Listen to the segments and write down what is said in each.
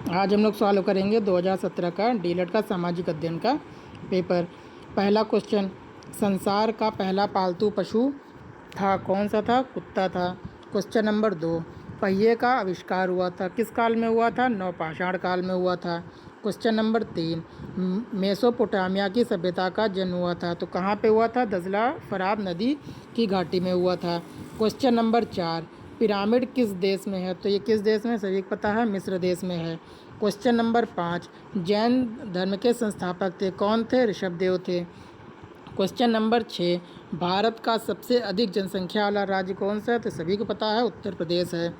आज हम लोग सॉल्व करेंगे 2017 का डीएलएड का सामाजिक अध्ययन का पेपर। पहला क्वेश्चन, संसार का पहला पालतू पशु था, कौन सा था? कुत्ता था। क्वेश्चन नंबर 2, पहिए का आविष्कार हुआ था, किस काल में हुआ था? नवपाषाण काल में हुआ था। क्वेश्चन नंबर 3, मेसोपोटामिया की सभ्यता का जन्म हुआ था, तो कहाँ पे हुआ था? दजला फरात नदी की घाटी में हुआ था। क्वेश्चन नंबर 4, पिरामिड किस देश में है? तो ये किस देश में? सभी को पता है, मिस्र देश में है। क्वेश्चन नंबर 5, जैन धर्म के संस्थापक थे, कौन थे? ऋषभदेव थे। क्वेश्चन नंबर 6, भारत का सबसे अधिक जनसंख्या वाला राज्य कौन सा है? तो सभी को पता है, उत्तर प्रदेश है।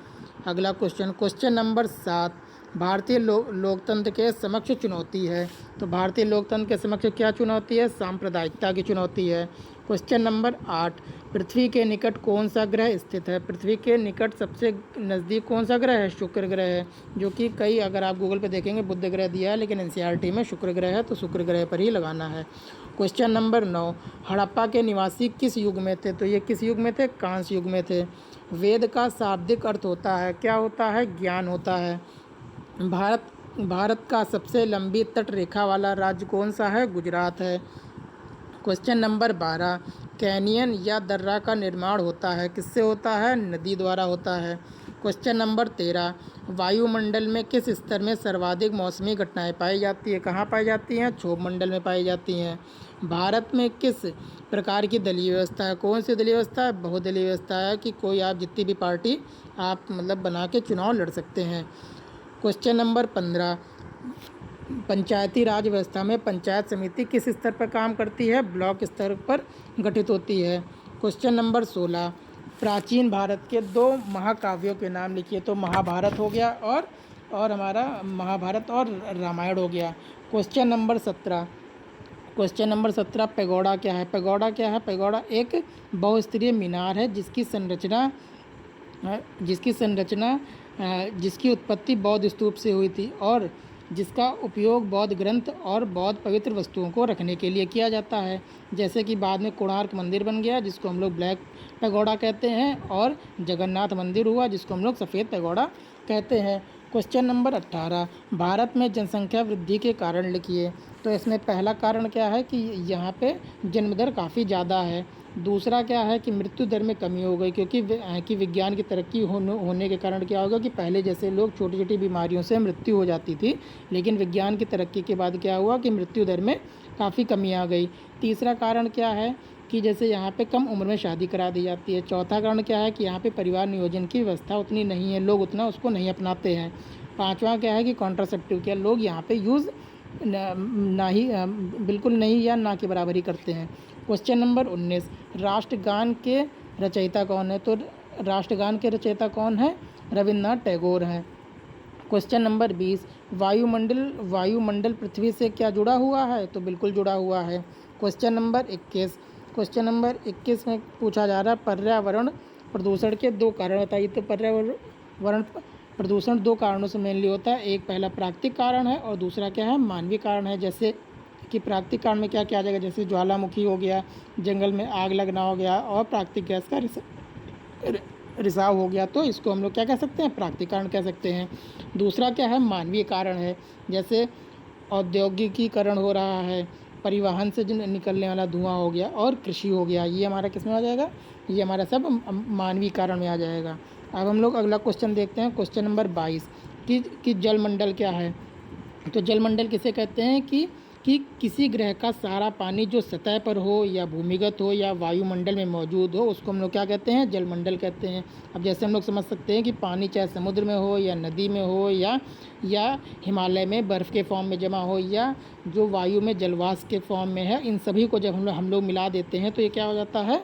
अगला क्वेश्चन, क्वेश्चन नंबर 7, भारतीय लोकतंत्र के समक्ष चुनौती है, तो भारतीय लोकतंत्र के समक्ष क्या चुनौती है? सांप्रदायिकता की चुनौती है। क्वेश्चन नंबर 8, पृथ्वी के निकट कौन सा ग्रह स्थित है? पृथ्वी के निकट सबसे नज़दीक कौन सा ग्रह है? शुक्र ग्रह है, जो कि कई, अगर आप गूगल पे देखेंगे, बुध ग्रह दिया है, लेकिन एनसीईआरटी में शुक्र ग्रह है, तो शुक्र ग्रह पर ही लगाना है। क्वेश्चन नंबर 9, हड़प्पा के निवासी किस युग में थे? तो ये किस युग में थे? कांस्य युग में थे। वेद का शाब्दिक अर्थ होता है, क्या होता है? ज्ञान होता है। भारत का सबसे लंबी तट रेखा वाला राज्य कौन सा है? गुजरात है। क्वेश्चन नंबर 12, कैनियन या दर्रा का निर्माण होता है, किससे होता है? नदी द्वारा होता है। क्वेश्चन नंबर 13, वायुमंडल में किस स्तर में सर्वाधिक मौसमी घटनाएं पाई जाती है? कहाँ पाई जाती हैं? क्षोभ मंडल में पाई जाती हैं। भारत में किस प्रकार की दलीय व्यवस्था है? कौन सी दलीय व्यवस्था है? बहुदलीय व्यवस्था है, कि कोई आप जितनी भी पार्टी आप बना के चुनाव लड़ सकते हैं। क्वेश्चन नंबर 15, पंचायती राज व्यवस्था में पंचायत समिति किस स्तर पर काम करती है? ब्लॉक स्तर पर गठित होती है। क्वेश्चन नंबर 16, प्राचीन भारत के 2 महाकाव्यों के नाम लिखिए, तो महाभारत हो गया और हमारा महाभारत और रामायण हो गया। क्वेश्चन नंबर 17, पैगोडा क्या है? पैगोडा क्या है? पैगोडा एक बहुस्तरीय मीनार है, जिसकी उत्पत्ति बौद्ध स्तूप से हुई थी, और जिसका उपयोग बौद्ध ग्रंथ और बौद्ध पवित्र वस्तुओं को रखने के लिए किया जाता है। जैसे कि बाद में कोणार्क मंदिर बन गया, जिसको हम लोग ब्लैक पैगोडा कहते हैं, और जगन्नाथ मंदिर हुआ, जिसको हम लोग सफ़ेद पैगोडा कहते हैं। क्वेश्चन नंबर 18, भारत में जनसंख्या वृद्धि के कारण लिखिए, तो इसमें पहला कारण क्या है? कि यहाँ पे जन्म दर काफ़ी ज़्यादा है। दूसरा क्या है? कि मृत्यु दर में कमी हो गई, क्योंकि विज्ञान की तरक्की होने के कारण क्या होगा कि पहले जैसे लोग छोटी छोटी बीमारियों से मृत्यु हो जाती थी, लेकिन विज्ञान की तरक्की के बाद क्या हुआ कि मृत्यु दर में काफ़ी कमी आ गई। तीसरा कारण क्या है? कि जैसे यहाँ पे कम उम्र में शादी करा दी जाती है। चौथा कारण क्या है? कि यहाँ पे परिवार नियोजन की व्यवस्था उतनी नहीं है, लोग उतना उसको नहीं अपनाते हैं। पाँचवा क्या है? कि कॉन्ट्रासेप्टिव क्या लोग यहाँ पे यूज़ बिल्कुल नहीं या ना के बराबर ही करते हैं। क्वेश्चन नंबर 19, राष्ट्रगान के रचयिता कौन है? तो राष्ट्रगान के रचयिता कौन है? रविन्द्रनाथ टैगोर हैं। क्वेश्चन नंबर 20, वायुमंडल पृथ्वी से क्या जुड़ा हुआ है? तो बिल्कुल जुड़ा हुआ है। क्वेश्चन नंबर 21 में पूछा जा रहा है, पर्यावरण प्रदूषण के 2 कारण बताइए। तो पर्यावरण प्रदूषण 2 कारणों से मेनली होता है, एक पहला प्राकृतिक कारण है और दूसरा क्या है? मानवीय कारण है। जैसे कि प्राकृतिक कारण में क्या किया जाएगा? जैसे ज्वालामुखी हो गया, जंगल में आग लगना हो गया, और प्राकृतिक गैस का रिसाव हो गया, तो इसको हम लोग क्या कह सकते हैं? प्राकृतिक कारण कह सकते हैं। दूसरा क्या है? मानवीय कारण है, जैसे औद्योगिकीकरण हो रहा है, परिवहन से जो निकलने वाला धुआं हो गया, और कृषि हो गया, ये हमारा किस में आ जाएगा? ये हमारा सब मानवीय कारण में आ जाएगा। अब हम लोग अगला क्वेश्चन देखते हैं, क्वेश्चन नंबर 22, कि जलमंडल क्या है? तो जलमंडल किसे कहते हैं? कि किसी ग्रह का सारा पानी जो सतह पर हो, या भूमिगत हो, या वायुमंडल में मौजूद हो, उसको हम लोग क्या कहते हैं? जलमंडल कहते हैं। अब जैसे हम लोग समझ सकते हैं कि पानी चाहे समुद्र में हो, या नदी में हो, या हिमालय में बर्फ़ के फॉर्म में जमा हो, या जो वायु में जलवाष्प के फॉर्म में है, इन सभी को जब हम लोग मिला देते हैं, तो ये क्या हो जाता है?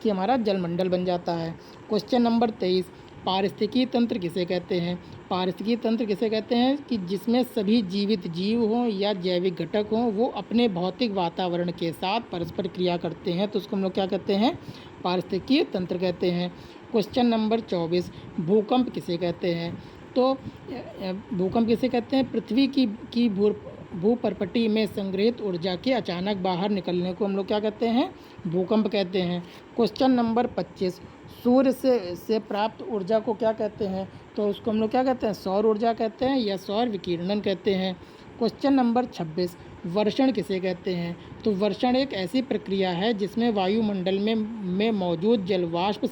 कि हमारा जलमंडल बन जाता है। क्वेश्चन नंबर 23, पारिस्थितिकी तंत्र किसे कहते हैं? पारिस्थितिकी तंत्र किसे कहते हैं? कि जिसमें सभी जीवित जीव हों या जैविक घटक हों, वो अपने भौतिक वातावरण के साथ परस्पर क्रिया करते हैं, तो उसको हम लोग क्या कहते हैं? पारिस्थितिकी तंत्र कहते हैं। क्वेश्चन नंबर 24, भूकंप किसे कहते हैं? तो भूकंप किसे कहते हैं? पृथ्वी की भूपर्पटी में संग्रहित ऊर्जा के अचानक बाहर निकलने को हम लोग क्या कहते हैं? भूकंप कहते हैं। क्वेश्चन नंबर 25, सूर्य से प्राप्त ऊर्जा को क्या कहते हैं? तो उसको हम लोग क्या कहते हैं? सौर ऊर्जा कहते हैं या सौर विकिरणन कहते हैं। क्वेश्चन नंबर 26, वर्षण किसे कहते हैं? तो वर्षण एक ऐसी प्रक्रिया है जिसमें वायुमंडल में मौजूद जलवाष्प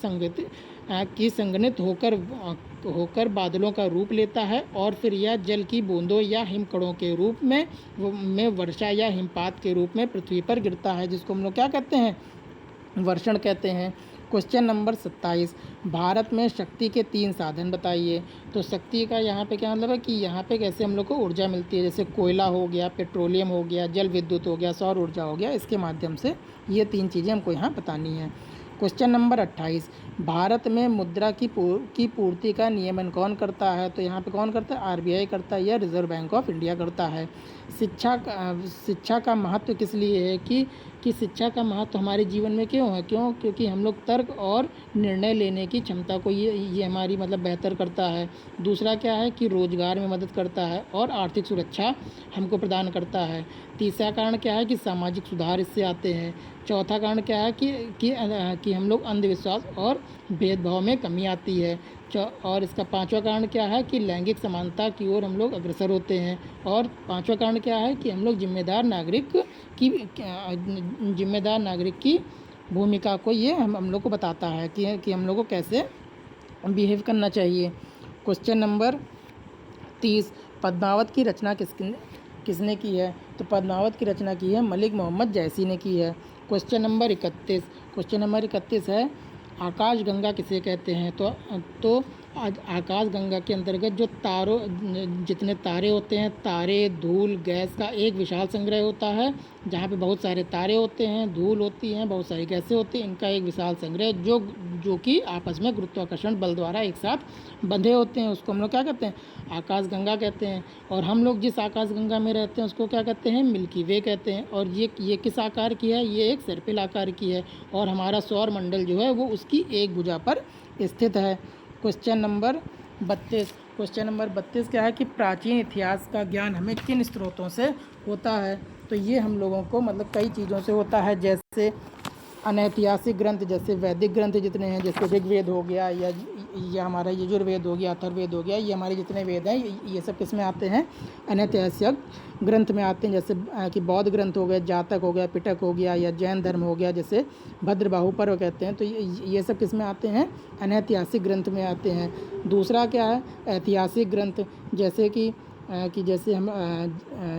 की संघनित होकर बादलों का रूप लेता है और फिर यह जल की बूंदों या हिमकणों के रूप में वर्षा या हिमपात के रूप में पृथ्वी पर गिरता है, जिसको हम लोग क्या कहते हैं? वर्षण कहते हैं। क्वेश्चन नंबर 27, भारत में शक्ति के 3 साधन बताइए। तो शक्ति का यहाँ पे क्या मतलब है कि यहाँ पे कैसे हम लोग को ऊर्जा मिलती है, जैसे कोयला हो गया, पेट्रोलियम हो गया, जल विद्युत हो गया, सौर ऊर्जा हो गया, इसके माध्यम से ये 3 चीज़ें हमको यहाँ बतानी है। क्वेश्चन नंबर 28, भारत में मुद्रा की पूर्ति का नियमन कौन करता है? तो यहाँ पे कौन करता है? आरबीआई करता है या रिजर्व बैंक ऑफ इंडिया करता है। शिक्षा का महत्व किस लिए है कि शिक्षा का महत्व हमारे जीवन में क्यों है? क्योंकि हम लोग तर्क और निर्णय लेने की क्षमता को ये हमारी मतलब बेहतर करता है। दूसरा क्या है कि रोजगार में मदद करता है और आर्थिक सुरक्षा हमको प्रदान करता है। तीसरा कारण क्या है कि सामाजिक सुधार इससे आते हैं। चौथा कारण क्या है कि हम लोग अंधविश्वास और भेदभाव में कमी आती है। और इसका 5वां कारण क्या है कि लैंगिक समानता की ओर हम लोग अग्रसर होते हैं। और 5वां कारण क्या है कि हम लोग जिम्मेदार नागरिक की भूमिका को ये हम लोग को बताता है कि हम लोग को कैसे बिहेव करना चाहिए। क्वेश्चन नंबर 30, पद्मावत की रचना किसने की है? तो पद्मावत की रचना की है मलिक मोहम्मद जैसी ने की है। क्वेश्चन नंबर 31 है, आकाशगंगा किसे कहते हैं? तो आकाशगंगा के अंतर्गत जितने तारे होते हैं, तारे, धूल, गैस का एक विशाल संग्रह होता है, जहाँ पे बहुत सारे तारे होते हैं, धूल होती हैं, बहुत सारी गैसें होती हैं, इनका एक विशाल संग्रह जो कि आपस में गुरुत्वाकर्षण बल द्वारा एक साथ बंधे होते हैं, उसको हम लोग क्या कहते हैं? आकाशगंगा कहते हैं। और हम लोग जिस आकाशगंगा में रहते हैं उसको क्या कहते हैं? मिल्की वे कहते हैं। और ये किस आकार की है? ये एक सर्पिल आकार की है और हमारा सौर मंडल जो है वो उसकी एक भुजा पर स्थित है। क्वेश्चन नंबर 32 क्या है कि प्राचीन इतिहास का ज्ञान हमें किन स्रोतों से होता है? तो ये हम लोगों को मतलब कई चीज़ों से होता है, जैसे अनैतिहासिक ग्रंथ, जैसे वैदिक ग्रंथ जितने हैं, जैसे ऋग्वेद हो गया या हमारा यजुर्वेद हो गया, अथर्ववेद हो गया, ये हमारे जितने वेद हैं ये सब किस में आते हैं? अनैतिहासिक ग्रंथ में आते हैं। जैसे कि बौद्ध ग्रंथ हो गए, जातक हो गया, पिटक हो गया, या जैन धर्म हो गया, जैसे भद्रबाहु पर्व कहते हैं, तो ये सब किस में आते हैं? अनैतिहासिक ग्रंथ में आते हैं। दूसरा क्या है? ऐतिहासिक ग्रंथ,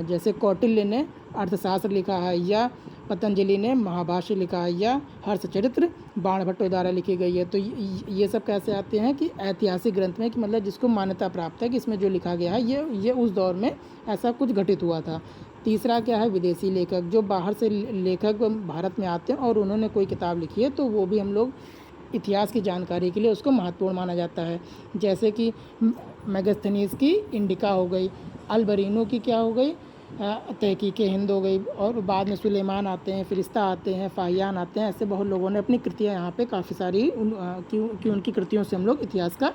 जैसे कौटिल्य ने अर्थशास्त्र लिखा है, या पतंजलि ने महाभाष्य लिखा है, या हर्षचरित्र बाणभट्ट द्वारा लिखी गई है। तो ये सब कैसे आते हैं कि ऐतिहासिक ग्रंथ में, कि मतलब जिसको मान्यता प्राप्त है कि इसमें जो लिखा गया है ये उस दौर में ऐसा कुछ घटित हुआ था। तीसरा क्या है? विदेशी लेखक, जो बाहर से लेखक भारत में आते हैं और उन्होंने कोई किताब लिखी है, तो वो भी हम लोग इतिहास की जानकारी के लिए उसको महत्वपूर्ण माना जाता है। जैसे कि मेगास्थनीज की इंडिका हो गई, अलबरीनो की क्या हो गई? तहकीक हिंद हो गई, और बाद में सुलेमान आते हैं, फिरिश्ता आते हैं, फाहियान आते हैं। ऐसे बहुत लोगों ने अपनी कृतियाँ यहाँ पे काफ़ी सारी उनकी कृतियों से हम लोग इतिहास का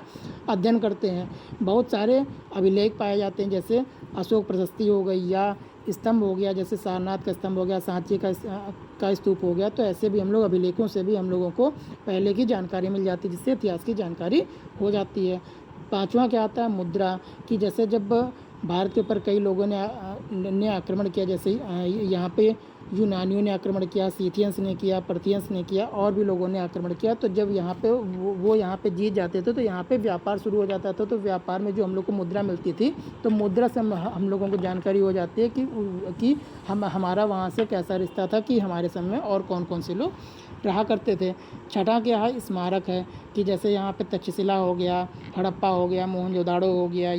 अध्ययन करते हैं। बहुत सारे अभिलेख पाए जाते हैं, जैसे अशोक प्रशस्ति हो गई, या स्तंभ हो गया, जैसे सारनाथ का स्तंभ हो गया, सांची का स्तूप हो गया। तो ऐसे भी हम लोग अभिलेखों से भी हम लोगों को पहले की जानकारी मिल जाती है, जिससे इतिहास की जानकारी हो जाती है। 5वां क्या आता है? मुद्रा, कि जैसे जब भारत के ऊपर कई लोगों ने आक्रमण किया, जैसे यहाँ पे यूनानियों ने आक्रमण किया, सीथियंस ने किया, पर्थियंस ने किया, और भी लोगों ने आक्रमण किया। तो जब यहाँ पे वो यहाँ पे जीत जाते थे, तो यहाँ पे व्यापार शुरू हो जाता था। तो व्यापार में जो हम लोग को मुद्रा मिलती थी, तो मुद्रा से हम लोगों को जानकारी हो जाती है कि हमारा वहाँ से कैसा रिश्ता था, कि हमारे समय में और कौन कौन से लोग रहा करते थे। छठा क्या है? स्मारक है, कि जैसे यहाँ पे तक्षशिला हो गया, हड़प्पा हो गया, मोहनजोदाड़ो हो गया,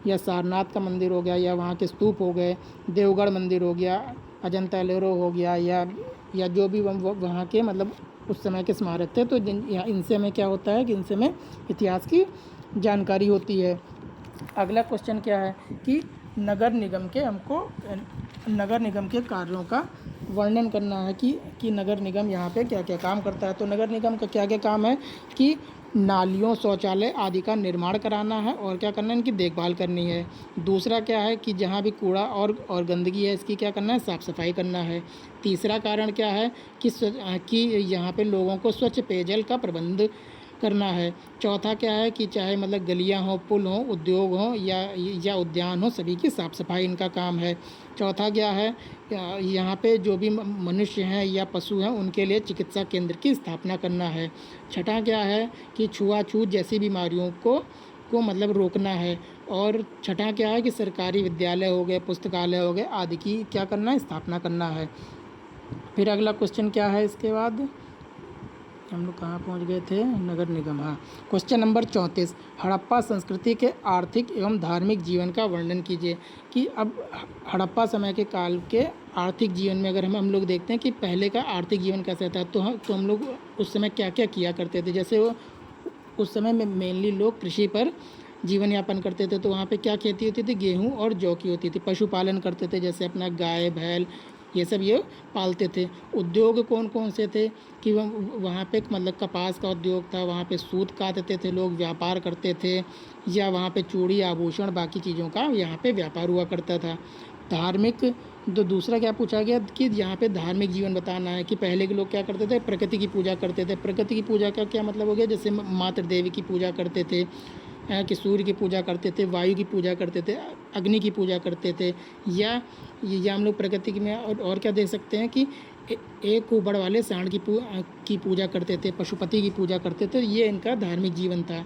या सारनाथ का मंदिर हो गया, या वहाँ के स्तूप हो गए, देवगढ़ मंदिर हो गया, अजंता एलोरा हो गया, या जो भी वहाँ के मतलब उस समय के स्मारक थे। तो इनसे हमें क्या होता है कि इनसे हमें इतिहास की जानकारी होती है। अगला क्वेश्चन क्या है कि नगर निगम के कार्यों का वर्णन करना है, कि नगर निगम यहाँ पे क्या क्या काम करता है। तो नगर निगम का क्या क्या काम है कि नालियों, शौचालय आदि का निर्माण कराना है और क्या करना है, इनकी देखभाल करनी है। दूसरा क्या है कि जहाँ भी कूड़ा और गंदगी है इसकी क्या करना है, साफ़ सफाई करना है। तीसरा कारण क्या है कि यहाँ पे लोगों को स्वच्छ पेयजल का प्रबंध करना है। चौथा क्या है कि चाहे मतलब गलियाँ हों, पुल हों, उद्योग हों या उद्यान हो, सभी की साफ़ सफाई इनका काम है। चौथा क्या है, यहाँ पे जो भी मनुष्य हैं या पशु हैं उनके लिए चिकित्सा केंद्र की स्थापना करना है। छठा क्या है कि छुआछूत जैसी बीमारियों को मतलब रोकना है। और छठा क्या है कि सरकारी विद्यालय हो गए, पुस्तकालय हो गए आदि की क्या करना है, स्थापना करना है। फिर अगला क्वेश्चन क्या है इसके बाद, हम लोग कहाँ पहुँच गए थे, नगर निगम। हाँ, क्वेश्चन नंबर 34, हड़प्पा संस्कृति के आर्थिक एवं धार्मिक जीवन का वर्णन कीजिए। कि अब हड़प्पा समय के काल के आर्थिक जीवन में अगर हम लोग देखते हैं कि पहले का आर्थिक जीवन कैसा था, तो हम लोग उस समय क्या क्या किया करते थे। जैसे वो उस समय में मेनली लोग कृषि पर जीवन यापन करते थे, तो वहाँ पे क्या खेती होती थी, गेहूँ और जौ की होती थी। पशुपालन करते थे, जैसे अपना गाय बैल ये सब ये पालते थे। उद्योग कौन कौन से थे कि वहाँ पे मतलब कपास का उद्योग था, वहाँ पे सूत काटते थे लोग, व्यापार करते थे, या वहाँ पे चूड़ी आभूषण बाकी चीज़ों का यहाँ पे व्यापार हुआ करता था। धार्मिक, तो दूसरा क्या पूछा गया कि यहाँ पे धार्मिक जीवन बताना है कि पहले के लोग क्या करते थे, प्रकृति की पूजा करते थे। प्रकृति की पूजा का क्या मतलब हो गया, जैसे मातृ देवी की पूजा करते थे, कि सूर्य की पूजा करते थे, वायु की पूजा करते थे, अग्नि की पूजा करते थे, या हम लोग प्रकृति में और क्या देख सकते हैं कि एक ऊपर वाले सांड की पूजा करते थे, पशुपति की पूजा करते थे। ये इनका धार्मिक जीवन था।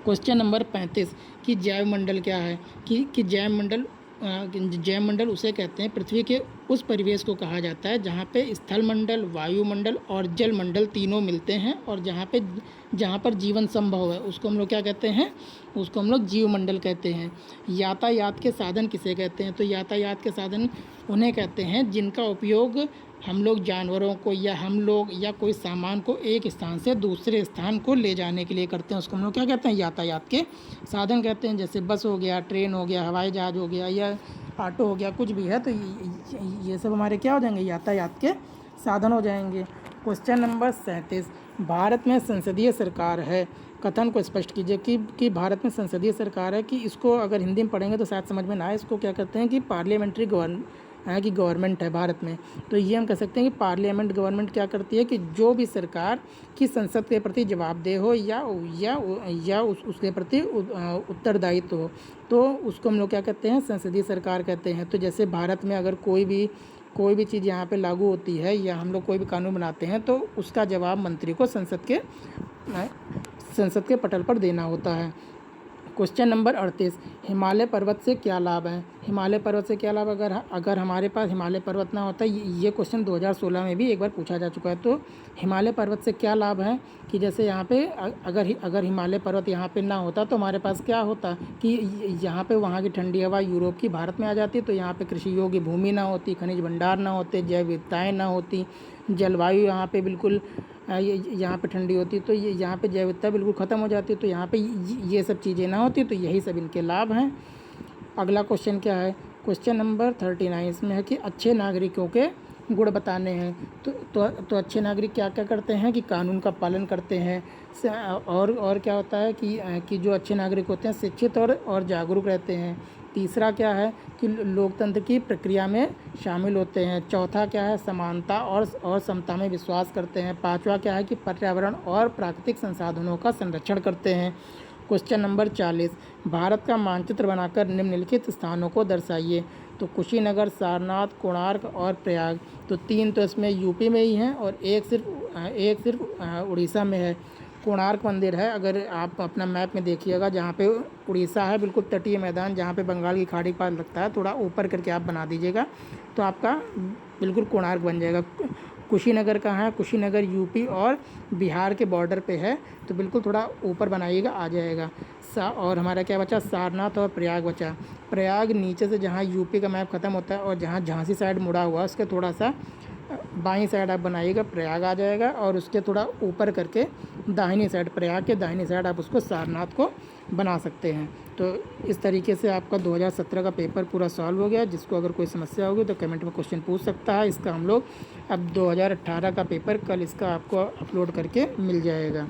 क्वेश्चन नंबर 35 कि जैव मंडल क्या है, कि जैव मंडल उसे कहते हैं पृथ्वी के उस परिवेश को कहा जाता है जहाँ पे स्थल मंडल, वायुमंडल और जल मंडल तीनों मिलते हैं, और जहाँ पर जीवन संभव है उसको हम लोग क्या कहते हैं, उसको हम लोग जीव मंडल कहते हैं। यातायात के साधन किसे कहते हैं, तो यातायात के साधन उन्हें कहते हैं जिनका उपयोग हम लोग जानवरों को या कोई सामान को एक स्थान से दूसरे स्थान को ले जाने के लिए करते हैं, उसको हम लोग क्या कहते हैं, यातायात के साधन कहते हैं। जैसे बस हो गया, ट्रेन हो गया, हवाई जहाज़ हो गया या ऑटो हो गया, कुछ भी है तो ये सब हमारे क्या हो जाएंगे, यातायात के साधन हो जाएंगे। क्वेश्चन नंबर 37, भारत में संसदीय सरकार है, कथन को स्पष्ट कीजिए। कि भारत में संसदीय सरकार है, कि इसको अगर हिंदी में पढ़ेंगे तो शायद समझ में ना आए। इसको क्या कहते हैं कि पार्लियामेंट्री गवर्नमेंट है भारत में। तो ये हम कह सकते हैं कि पार्लियामेंट गवर्नमेंट क्या करती है कि जो भी सरकार की संसद के प्रति जवाबदेह हो या उसके प्रति उत्तरदायित्व हो, तो उसको हम लोग क्या कहते हैं, संसदीय सरकार कहते हैं। तो जैसे भारत में अगर कोई भी चीज़ यहाँ पे लागू होती है या हम लोग कोई भी कानून बनाते हैं तो उसका जवाब मंत्री को संसद के पटल पर देना होता है। क्वेश्चन नंबर 38, हिमालय पर्वत से क्या लाभ है। हिमालय पर्वत से क्या लाभ, अगर हमारे पास हिमालय पर्वत ना होता, ये क्वेश्चन 2016 में भी एक बार पूछा जा चुका है। तो हिमालय पर्वत से क्या लाभ है कि जैसे यहाँ पे अगर हिमालय पर्वत यहाँ पे ना होता तो हमारे पास क्या होता कि यहाँ पे वहाँ की ठंडी हवा यूरोप की भारत में आ जाती, तो यहाँ पे कृषि योग्य भूमि ना होती, खनिज भंडार ना होते, जैव विविधताएँ ना होती, जलवायु यहाँ पे बिल्कुल यहाँ पे ठंडी होती, तो ये यहाँ पे जैव विविधता बिल्कुल ख़त्म हो जाती, तो यहाँ पे ये सब चीज़ें ना होती, तो यही सब इनके लाभ हैं। अगला क्वेश्चन क्या है, क्वेश्चन नंबर 39 इसमें है कि अच्छे नागरिकों के गुण बताने हैं। तो अच्छे नागरिक क्या क्या करते हैं कि कानून का पालन करते हैं, और क्या होता है कि जो अच्छे नागरिक होते हैं शिक्षित और जागरूक रहते हैं। तीसरा क्या है कि लोकतंत्र की प्रक्रिया में शामिल होते हैं। चौथा क्या है, समानता और समता में विश्वास करते हैं। पांचवा क्या है कि पर्यावरण और प्राकृतिक संसाधनों का संरक्षण करते हैं। क्वेश्चन नंबर 40, भारत का मानचित्र बनाकर निम्नलिखित स्थानों को दर्शाइए। तो कुशीनगर, सारनाथ, कोणार्क और प्रयाग। तो 3 तो इसमें यूपी में ही हैं और एक सिर्फ उड़ीसा में है। कोणार्क मंदिर है, अगर आप अपना मैप में देखिएगा, जहाँ पे उड़ीसा है बिल्कुल तटीय मैदान जहाँ पे बंगाल की खाड़ी के पास लगता है, थोड़ा ऊपर करके आप बना दीजिएगा तो आपका बिल्कुल कोणार्क बन जाएगा। कुशीनगर कहाँ है, कुशीनगर यूपी और बिहार के बॉर्डर पे है, तो बिल्कुल थोड़ा ऊपर बनाइएगा, आ जाएगा। और हमारा क्या बचा, सारनाथ और प्रयाग बचा। प्रयाग नीचे से जहाँ यूपी का मैप ख़त्म होता है और जहाँ झांसी साइड मुड़ा हुआ है उसके थोड़ा सा बाईं साइड आप बनाइएगा, प्रयाग आ जाएगा, और उसके थोड़ा ऊपर करके दाहिनी साइड, प्रयाग के दाहिनी साइड आप उसको सारनाथ को बना सकते हैं। तो इस तरीके से आपका 2017 का पेपर पूरा सॉल्व हो गया। जिसको अगर कोई समस्या होगी तो कमेंट में क्वेश्चन पूछ सकता है। इसका हम लोग अब 2018 का पेपर कल इसका आपको अपलोड करके मिल जाएगा।